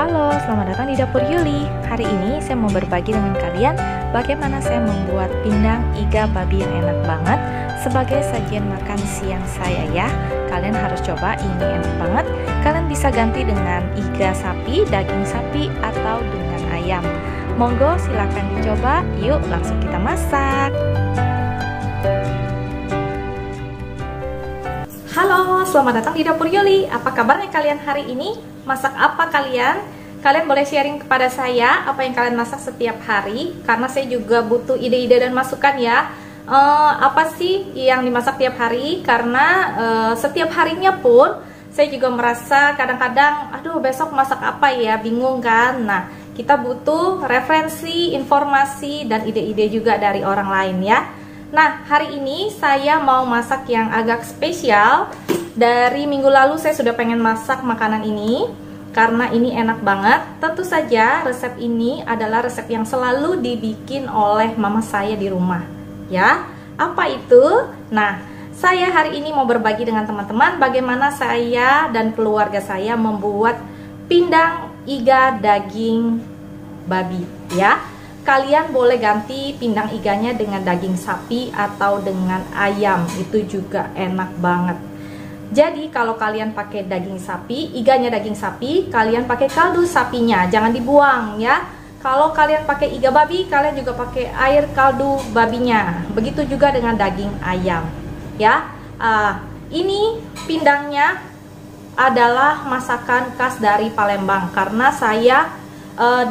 Halo, selamat datang di Dapur Yuli. Hari ini saya mau berbagi dengan kalian bagaimana saya membuat pindang iga babi yang enak banget sebagai sajian makan siang saya ya. Kalian harus coba, ini enak banget. Kalian bisa ganti dengan iga sapi, daging sapi, atau dengan ayam. Monggo silahkan dicoba, yuk langsung kita masak. Halo, selamat datang di Dapur Yuli. Apa kabarnya kalian hari ini? Masak apa kalian? Kalian boleh sharing kepada saya apa yang kalian masak setiap hari, karena saya juga butuh ide-ide dan masukan ya. Apa sih yang dimasak tiap hari? Karena setiap harinya pun saya juga merasa kadang-kadang aduh besok masak apa ya, bingung kan. Nah, kita butuh referensi, informasi, dan ide-ide juga dari orang lain ya. Nah, hari ini saya mau masak yang agak spesial. Dari minggu lalu saya sudah pengen masak makanan ini karena ini enak banget. Tentu saja resep ini adalah resep yang selalu dibikin oleh mama saya di rumah ya. Apa itu? Nah, saya hari ini mau berbagi dengan teman-teman bagaimana saya dan keluarga saya membuat pindang iga daging babi ya. Kalian boleh ganti pindang iganya dengan daging sapi atau dengan ayam, itu juga enak banget. Jadi kalau kalian pakai daging sapi, iganya daging sapi, kalian pakai kaldu sapinya, jangan dibuang ya. Kalau kalian pakai iga babi, kalian juga pakai air kaldu babinya. Begitu juga dengan daging ayam ya. Ini pindangnya adalah masakan khas dari Palembang, karena saya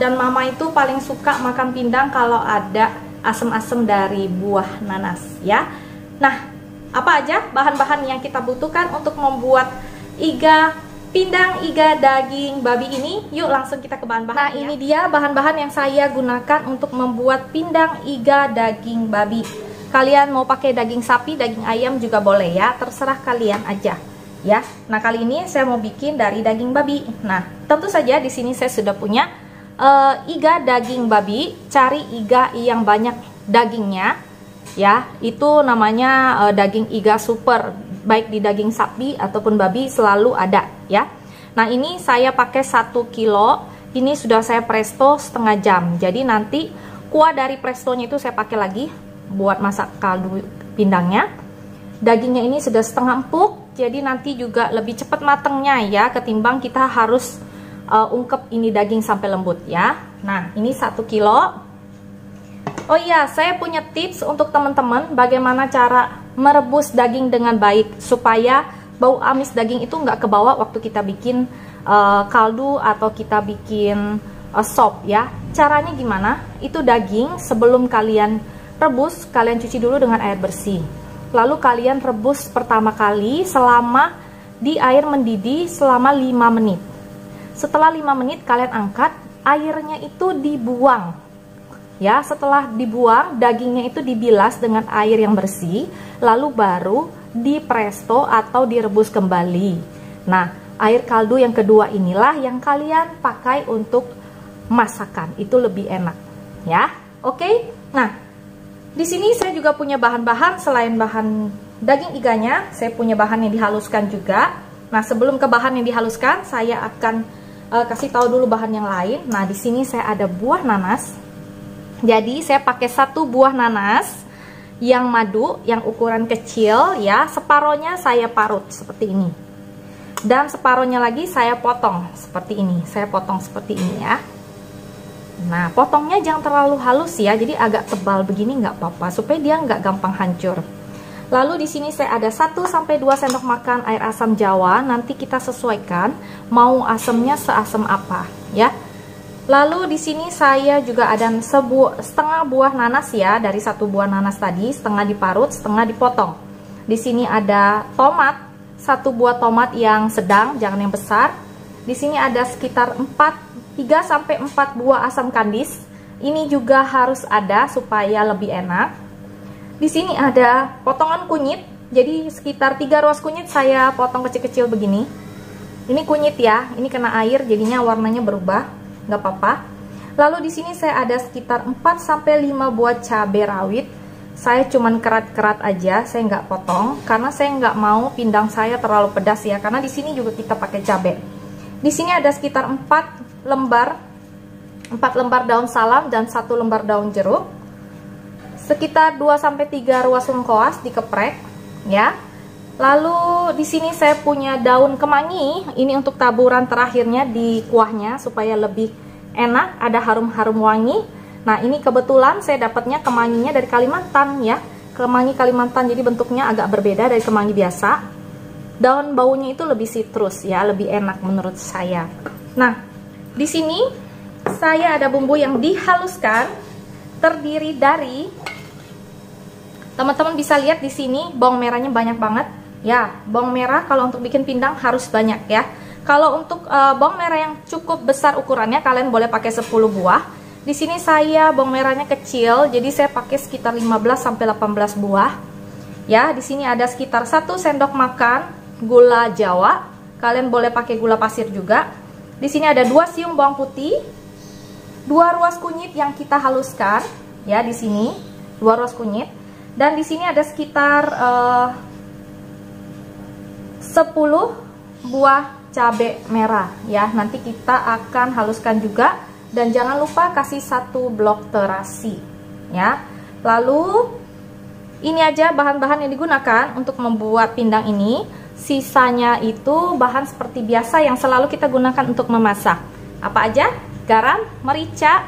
dan mama itu paling suka makan pindang kalau ada asam-asam dari buah nanas ya. Nah, apa aja bahan-bahan yang kita butuhkan untuk membuat pindang iga daging babi ini? Yuk langsung kita ke bahan-bahan. Nah, ini dia bahan-bahan yang saya gunakan untuk membuat pindang iga daging babi. Kalian mau pakai daging sapi, daging ayam juga boleh ya, terserah kalian aja ya. Nah, kali ini saya mau bikin dari daging babi. Nah, tentu saja di sini saya sudah punya iga daging babi. Cari iga yang banyak dagingnya ya, itu namanya daging iga super, baik di daging sapi ataupun babi selalu ada ya. Nah, ini saya pakai 1 kilo, ini sudah saya presto setengah jam, jadi nanti kuah dari prestonya itu saya pakai lagi buat masak kaldu pindangnya. Dagingnya ini sudah setengah empuk, jadi nanti juga lebih cepat matangnya ya, ketimbang kita harus ungkep ini daging sampai lembut ya. Nah, ini 1 kilo. Oh iya, saya punya tips untuk teman-teman bagaimana cara merebus daging dengan baik supaya bau amis daging itu nggak kebawa waktu kita bikin kaldu atau kita bikin sop ya. Caranya gimana? Itu daging sebelum kalian rebus, kalian cuci dulu dengan air bersih. Lalu kalian rebus pertama kali selama di air mendidih selama 5 menit. Setelah 5 menit kalian angkat, airnya itu dibuang. Ya, setelah dibuang, dagingnya itu dibilas dengan air yang bersih, lalu baru dipresto atau direbus kembali. Nah, air kaldu yang kedua inilah yang kalian pakai untuk masakan, itu lebih enak, ya. Oke. Nah, di sini saya juga punya bahan-bahan selain bahan daging iganya, saya punya bahan yang dihaluskan juga. Nah, sebelum ke bahan yang dihaluskan, saya akan kasih tahu dulu bahan yang lain. Nah, di sini saya ada buah nanas. Jadi saya pakai 1 buah nanas yang madu, yang ukuran kecil ya, separohnya saya parut seperti ini. Dan separohnya lagi saya potong seperti ini. Saya potong seperti ini ya. Nah, potongnya jangan terlalu halus ya, jadi agak tebal begini nggak apa-apa supaya dia nggak gampang hancur. Lalu di sini saya ada 1-2 sendok makan air asam jawa. Nanti kita sesuaikan mau asamnya seasam apa ya. Lalu di sini saya juga ada setengah buah nanas ya, dari 1 buah nanas tadi, setengah diparut, setengah dipotong. Di sini ada tomat, 1 buah tomat yang sedang, jangan yang besar. Di sini ada sekitar 3-4 buah asam kandis. Ini juga harus ada supaya lebih enak. Di sini ada potongan kunyit, jadi sekitar 3 ruas kunyit saya potong kecil-kecil begini. Ini kunyit ya, ini kena air jadinya warnanya berubah. Nggak apa-apa. Lalu di sini saya ada sekitar 4-5 buah cabai rawit. Saya cuman kerat-kerat aja, saya nggak potong karena saya nggak mau pindang saya terlalu pedas ya, karena di sini juga kita pakai cabai. Di sini ada sekitar 4 lembar daun salam dan 1 lembar daun jeruk. Sekitar 2-3 ruas lengkoas dikeprek ya. Lalu di sini saya punya daun kemangi, ini untuk taburan terakhirnya di kuahnya supaya lebih enak, ada harum-harum wangi. Nah, ini kebetulan saya dapatnya kemanginya dari Kalimantan ya. Kemangi Kalimantan, jadi bentuknya agak berbeda dari kemangi biasa. Daun baunya itu lebih citrus ya, lebih enak menurut saya. Nah, di sini saya ada bumbu yang dihaluskan, terdiri dari, teman-teman bisa lihat di sini bawang merahnya banyak banget ya. Bawang merah kalau untuk bikin pindang harus banyak ya. Kalau untuk bawang merah yang cukup besar ukurannya, kalian boleh pakai 10 buah. Di sini saya bawang merahnya kecil, jadi saya pakai sekitar 15-18 buah. Ya, di sini ada sekitar 1 sendok makan gula Jawa. Kalian boleh pakai gula pasir juga. Di sini ada 2 siung bawang putih, 2 ruas kunyit yang kita haluskan ya, di sini 2 ruas kunyit. Dan di sini ada sekitar 10 buah cabai merah ya. Nanti kita akan haluskan juga. Dan jangan lupa kasih 1 blok terasi ya. Lalu ini aja bahan-bahan yang digunakan untuk membuat pindang ini. Sisanya itu bahan seperti biasa yang selalu kita gunakan untuk memasak. Apa aja? Garam, merica,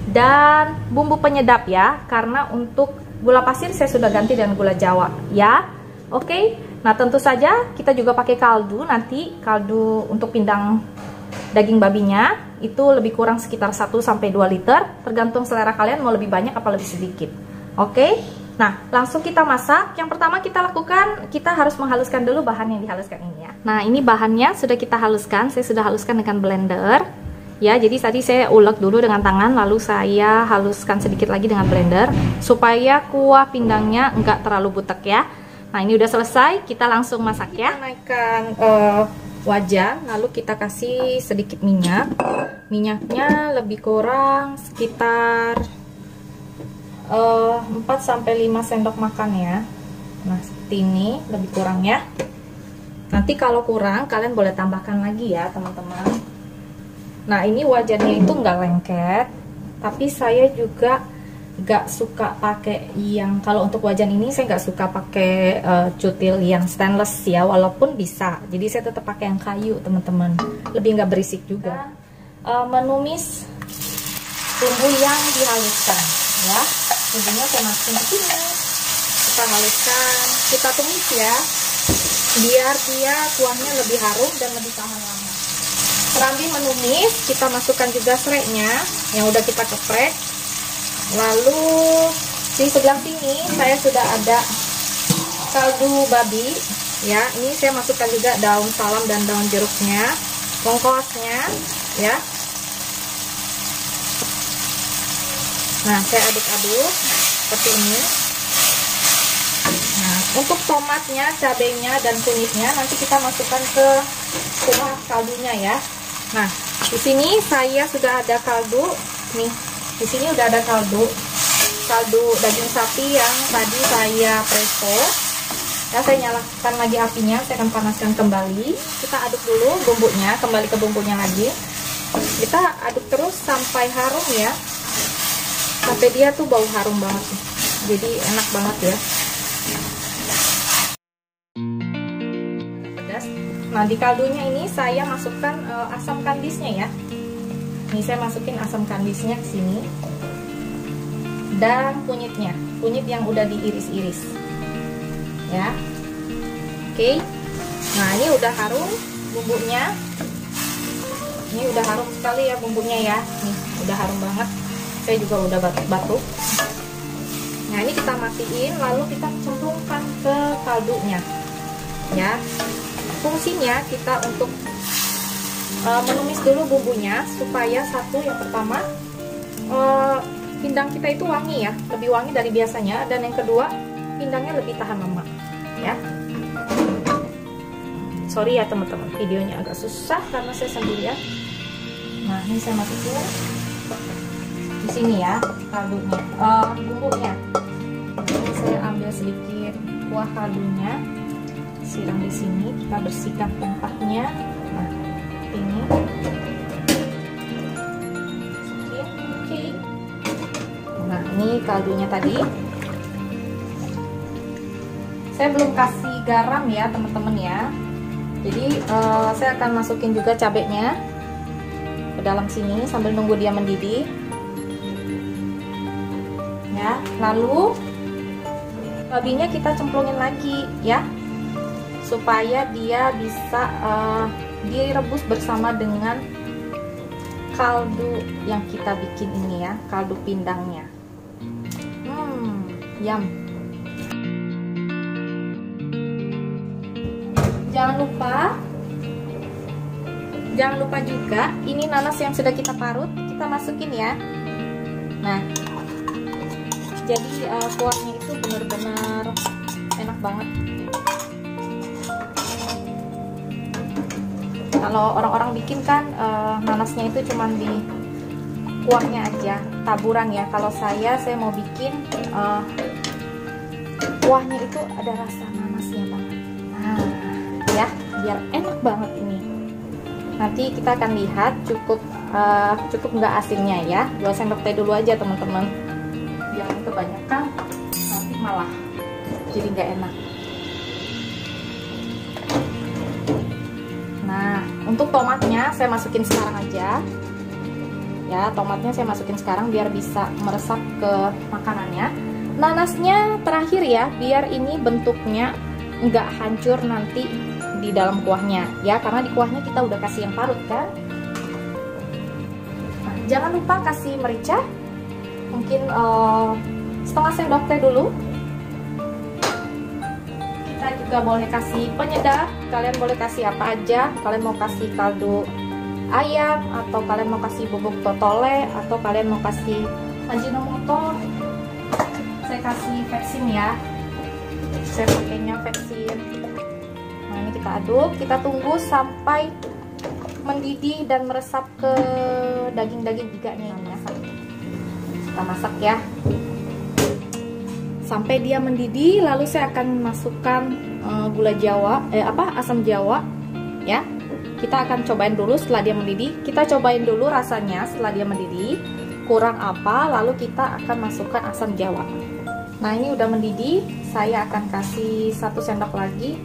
dan bumbu penyedap ya. Karena untuk gula pasir saya sudah ganti dengan gula Jawa ya. Oke. Nah, tentu saja kita juga pakai kaldu. Nanti kaldu untuk pindang daging babinya itu lebih kurang sekitar 1-2 liter, tergantung selera kalian mau lebih banyak apa lebih sedikit. Oke. Nah, langsung kita masak. Yang pertama kita lakukan, kita harus menghaluskan dulu bahan yang dihaluskan ini ya. Nah, ini bahannya sudah kita haluskan. Saya sudah haluskan dengan blender ya. Jadi tadi saya ulek dulu dengan tangan, lalu saya haluskan sedikit lagi dengan blender supaya kuah pindangnya enggak terlalu butek ya. Nah, ini udah selesai, kita langsung masak ya. Kita naikkan wajan, lalu kita kasih sedikit minyak. Minyaknya lebih kurang sekitar 4-5 sendok makan ya. Nah, seperti ini lebih kurang ya. Nanti kalau kurang kalian boleh tambahkan lagi ya teman-teman. Nah, ini wajannya itu nggak lengket, tapi saya juga gak suka pakai yang, kalau untuk wajan ini saya nggak suka pakai cutil yang stainless ya, walaupun bisa. Jadi saya tetap pakai yang kayu teman-teman, lebih nggak berisik juga. Menumis bumbu yang dihaluskan ya. Bumbunya saya masukin di sini, kita haluskan, kita tumis ya, biar dia kuahnya lebih harum dan lebih tahan lama. Serambi menumis, kita masukkan juga serainya yang udah kita geprek. Lalu di sebelah sini saya sudah ada kaldu babi ya. Ini saya masukkan juga daun salam dan daun jeruknya, lengkoasnya ya. Nah, saya aduk-aduk seperti ini. Nah, untuk tomatnya, cabenya, dan kunyitnya nanti kita masukkan ke kuah kaldunya ya. Nah, di sini saya sudah ada kaldu nih. Di sini udah ada kaldu daging sapi yang tadi saya presto. Ya, saya nyalakan lagi apinya, saya akan panaskan kembali. Kita aduk dulu bumbunya, kembali ke bumbunya lagi. Kita aduk terus sampai harum ya. Sampai dia tuh bau harum banget. Jadi enak banget ya. Pedas. Nah, di kaldunya ini saya masukkan asam kandisnya ya. Ini saya masukin asam kandisnya ke sini. Dan kunyitnya, kunyit yang udah diiris-iris. Ya. Oke. Nah, ini udah harum bumbunya. Ini udah harum sekali ya bumbunya ya. Nih, udah harum banget. Saya juga udah batuk-batuk. Nah, ini kita matiin, lalu kita cemplungkan ke kaldunya. Ya. Fungsinya kita untuk menumis dulu bumbunya supaya satu, yang pertama pindang kita itu wangi ya, lebih wangi dari biasanya, dan yang kedua pindangnya lebih tahan lama ya. Sorry ya teman-teman, videonya agak susah karena saya sendirian. Nah, ini saya masukin di sini ya kaldunya, bumbunya. Nah, ini saya ambil sedikit kuah kaldunya, siram di sini, kita bersihkan tempatnya. Nah, seperti ini. Oke. Nah, ini kaldunya tadi. Saya belum kasih garam ya teman-teman ya. Jadi saya akan masukin juga cabenya ke dalam sini sambil nunggu dia mendidih. Ya, lalu babinya kita cemplungin lagi ya, supaya dia bisa direbus bersama dengan kaldu yang kita bikin ini ya, kaldu pindangnya. Yum. Jangan lupa juga ini nanas yang sudah kita parut kita masukin ya. Nah, jadi kuahnya itu benar-benar enak banget. Kalau orang-orang bikin kan nanasnya itu cuman di kuahnya aja, taburan ya. Kalau saya mau bikin kuahnya itu ada rasa nanasnya banget. Nah, ya, biar enak banget ini. Nanti kita akan lihat cukup nggak asinnya ya. 2 sendok teh dulu aja teman-teman. Jangan kebanyakan, nanti malah jadi nggak enak. Nah, untuk tomatnya saya masukin sekarang aja. Ya, tomatnya saya masukin sekarang biar bisa meresap ke makanannya. Nanasnya terakhir ya, biar ini bentuknya nggak hancur nanti di dalam kuahnya ya, karena di kuahnya kita udah kasih yang parut kan. Nah, jangan lupa kasih merica, mungkin setengah sendok teh dulu. Kita juga boleh kasih penyedap, kalian boleh kasih apa aja. Kalian mau kasih kaldu ayam, atau kalian mau kasih bubuk totole, atau kalian mau kasih ajinomoto. Saya kasih vetsin ya, saya pakainya vetsin. Nah, ini kita aduk, kita tunggu sampai mendidih dan meresap ke daging-daging iganya ini ya. Kita masak ya sampai dia mendidih, lalu saya akan masukkan gula jawa, asam jawa ya. Kita akan cobain dulu setelah dia mendidih. Kita cobain dulu rasanya setelah dia mendidih, kurang apa, lalu kita akan masukkan asam jawa. Nah, ini udah mendidih, saya akan kasih 1 sendok lagi,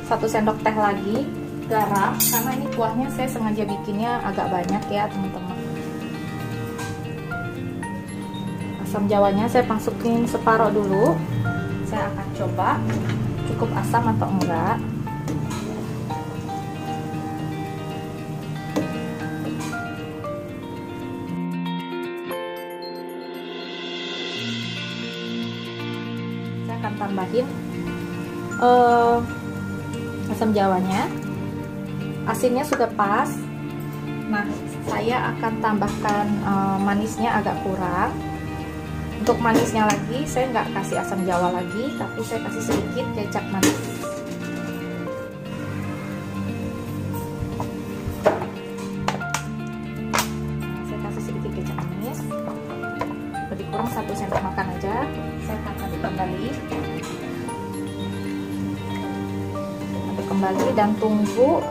1 sendok teh lagi garam, karena ini kuahnya saya sengaja bikinnya agak banyak ya teman-teman. Asam jawanya saya masukin separuh dulu. Saya akan coba cukup asam atau enggak. Saya akan tambahin asam jawanya. Asinnya sudah pas. Nah, saya akan tambahkan manisnya agak kurang. Untuk manisnya lagi, saya nggak kasih asam jawa lagi, tapi saya kasih sedikit kecap manis. Saya kasih sedikit kecap manis, lebih kurang 1 sendok makan aja. Saya akan aduk kembali dan tunggu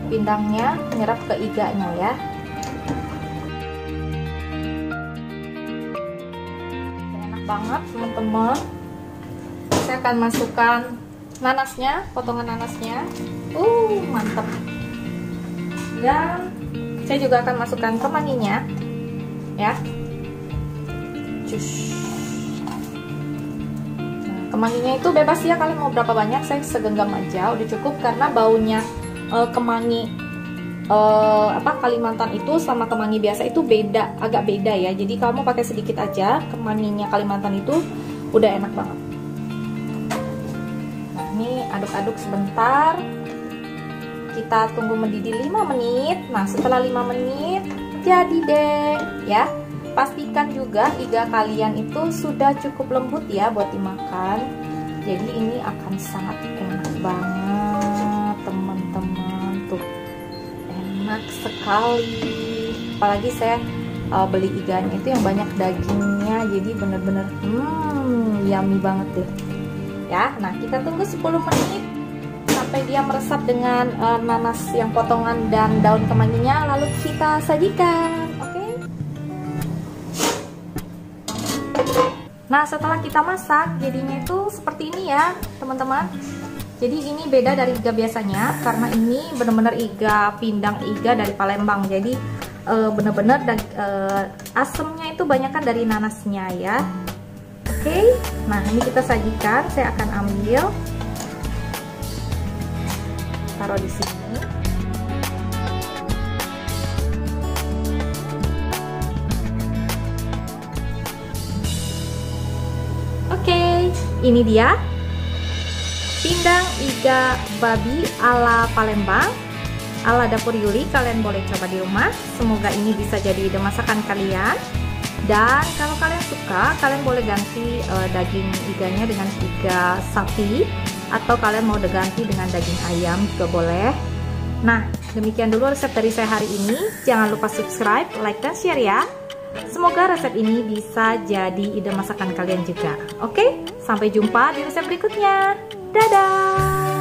pindangnya menyerap ke iganya ya. Banget teman-teman. Saya akan masukkan nanasnya, potongan nanasnya. Mantap. Dan saya juga akan masukkan kemanginya ya. Nah, kemanginya itu bebas ya, kalian mau berapa banyak, saya segenggam aja udah cukup, karena baunya kemangi Kalimantan itu sama kemangi biasa itu agak beda ya. Jadi kamu pakai sedikit aja, kemanginya Kalimantan itu udah enak banget. Nah, ini aduk-aduk sebentar. Kita tunggu mendidih 5 menit. Nah, setelah 5 menit jadi deh ya. Pastikan juga iga kalian itu sudah cukup lembut ya buat dimakan. Jadi ini akan sangat enak banget teman-teman tuh. Enak sekali, apalagi saya beli iganya itu yang banyak dagingnya, jadi bener-bener yummy banget deh ya. Nah, kita tunggu 10 menit sampai dia meresap dengan nanas yang potongan dan daun kemanginya, lalu kita sajikan. Oke. Nah, setelah kita masak, jadinya itu seperti ini ya, teman-teman. Jadi ini beda dari iga biasanya, karena ini benar-benar iga pindang, iga dari Palembang. Jadi benar-benar asemnya itu banyakan dari nanasnya ya. Oke, nah ini kita sajikan. Saya akan ambil, taruh di sini. Oke, ini dia pindang iga babi ala Palembang, ala Dapur Yuli. Kalian boleh coba di rumah. Semoga ini bisa jadi ide masakan kalian. Dan kalau kalian suka, kalian boleh ganti daging iganya dengan iga sapi, atau kalian mau diganti dengan daging ayam juga boleh. Nah, demikian dulu resep dari saya hari ini. Jangan lupa subscribe, like, dan share ya. Semoga resep ini bisa jadi ide masakan kalian juga. Oke, sampai jumpa di resep berikutnya. Dadah!